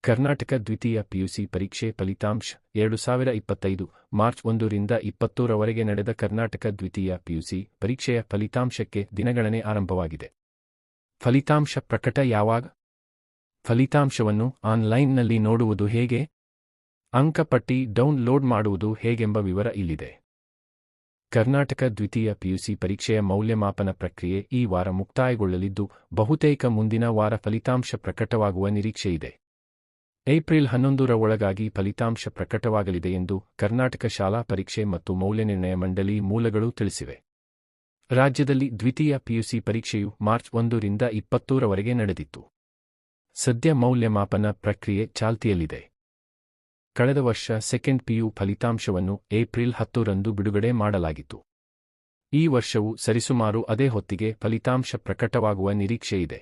ಕರ್ನಾಟಕ ದ್ವಿತೀಯ ಪಿಯುಸಿ ಪರೀಕ್ಷೆ ಫಲಿತಾಂಶ 2025 ಮಾರ್ಚ್ 1ರಿಂದ 20ರವರೆಗೆ ನಡೆದ ಕರ್ನಾಟಕ ದ್ವಿತೀಯ ಪಿಯುಸಿ ಪರೀಕ್ಷೆಯ ಫಲಿತಾಂಶಕ್ಕೆ ದಿನಗಣನೆ ಆರಂಭವಾಗಿದೆ. ಫಲಿತಾಂಶ ಪ್ರಕಟ ಯಾವಾಗ? ಫಲಿತಾಂಶವನ್ನು ಆನ್ಲೈನ್ನಲ್ಲಿ ನೋಡುವುದು ಹೇಗೆ? ಅಂಕಪಟ್ಟಿ ಡೌನ್ಲೋಡ್ ಮಾಡುವುದು ಹೇಗೆಂಬ ವಿವರ ಇಲ್ಲಿದೆ. ಕರ್ನಾಟಕ ದ್ವಿತೀಯ ಪಿಯುಸಿ ಪರೀಕ್ಷೆಯ ಮೌಲ್ಯಮಾಪನ ಪ್ರಕ್ರಿಯೆ ಈ ವಾರ ಮುಕ್ತಾಯಗೊಳ್ಳಲಿದ್ದು, ಬಹುತೇಕ ಮುಂದಿನ ವಾರ ಫಲಿತಾಂಶ ಪ್ರಕಟವಾಗುವ ನಿರೀಕ್ಷೆಯಿದೆ. ಏಪ್ರಿಲ್ 11ರ ಒಳಗಾಗಿ ಫಲಿತಾಂಶ ಪ್ರಕಟವಾಗಲಿದೆ ಎಂದು ಕರ್ನಾಟಕ ಶಾಲಾ ಪರೀಕ್ಷೆ ಮತ್ತು ಮೌಲ್ಯನಿರ್ಣಯ ಮಂಡಳಿ ಮೂಲಗಳು ತಿಳಿಸಿವೆ. ರಾಜ್ಯದಲ್ಲಿ ದ್ವಿತೀಯ ಪಿಯುಸಿ ಪರೀಕ್ಷೆಯು ಮಾರ್ಚ್ 1ರಿಂದ 20ರವರೆಗೆ ನಡೆದಿತ್ತು. ಸದ್ಯ ಮೌಲ್ಯಮಾಪನ ಪ್ರಕ್ರಿಯೆ ಚಾಲ್ತಿಯಲ್ಲಿದೆ. ಕಳೆದ ವರ್ಷ ಸೆಕೆಂಡ್ ಪಿಯು ಫಲಿತಾಂಶವನ್ನು ಏಪ್ರಿಲ್ 10ರಂದು ಬಿಡುಗಡೆ ಮಾಡಲಾಗಿತ್ತು. ಈ ವರ್ಷವೂ ಸರಿಸುಮಾರು ಅದೇ ಹೊತ್ತಿಗೆ ಫಲಿತಾಂಶ ಪ್ರಕಟವಾಗುವ ನಿರೀಕ್ಷೆಯಿದೆ.